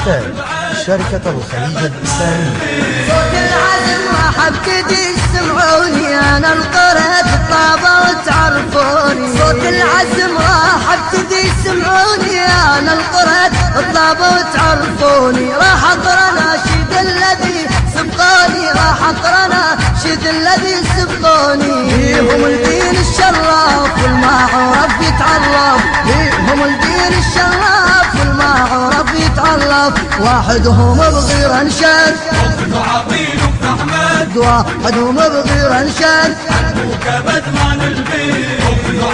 إنتاج شركة الخليج الإسلامي. صوت العزم راح ابتدي تسمعوني، أنا القرد الطابة وتعرفوني. صوت العزم راح ابتدي تسمعوني، أنا القرد الطابة وتعرفوني. راح أقرأ ناشد الذي سبقوني، راح أقرأ ناشد الذي سبقوني. هم الدين الشراف والمعرف يتعرف، هم الدين الشراف والمعرف يتعرف. واحدهم بغير انشد عقيل احمد، واحدهم بغير انشد عنه كبد ما نلبي.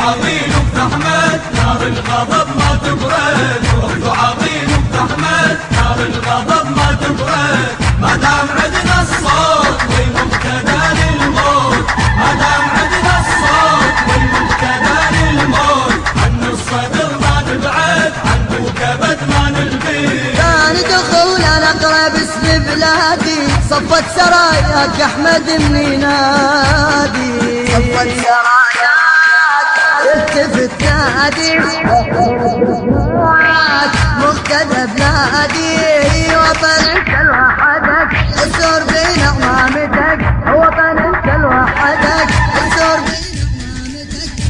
عقيل احمد نار الغضب ما تبرد، عقيل احمد نار الغضب ما تبرد. ما دام عندنا الصوت والمبتدا للموت، ما دام عندنا الصوت والمبتدا للموت. عن الصدر ما نبعد، عنه كبد ما نلبي. كان دخولنا اقرا باسم بلادي، صفت سراياك احمد من نادي. صفت سراياك التفت نادي، مقتدى بلادي. وطن انت لوحدك الزور بين اعمامتك، وطن انت لوحدك الزور بين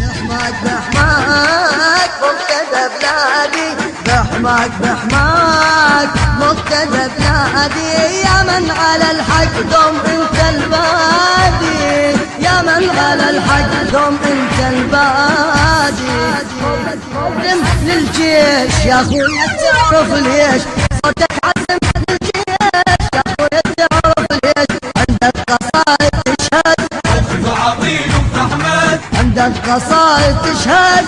اعمامتك. بحماك مقتدى بلادي، بحماك بحماك مقتدى بلادي. يا من على الحق دوم انت البادي، يا من على الحق دوم انت البادي. قدم للجيش يا اخويا تعرف ليش، صوتك عزم للجيش يا اخويا تعرف ليش. عندك قصائد تشهد، عقيل احمد عندك قصائد تشهد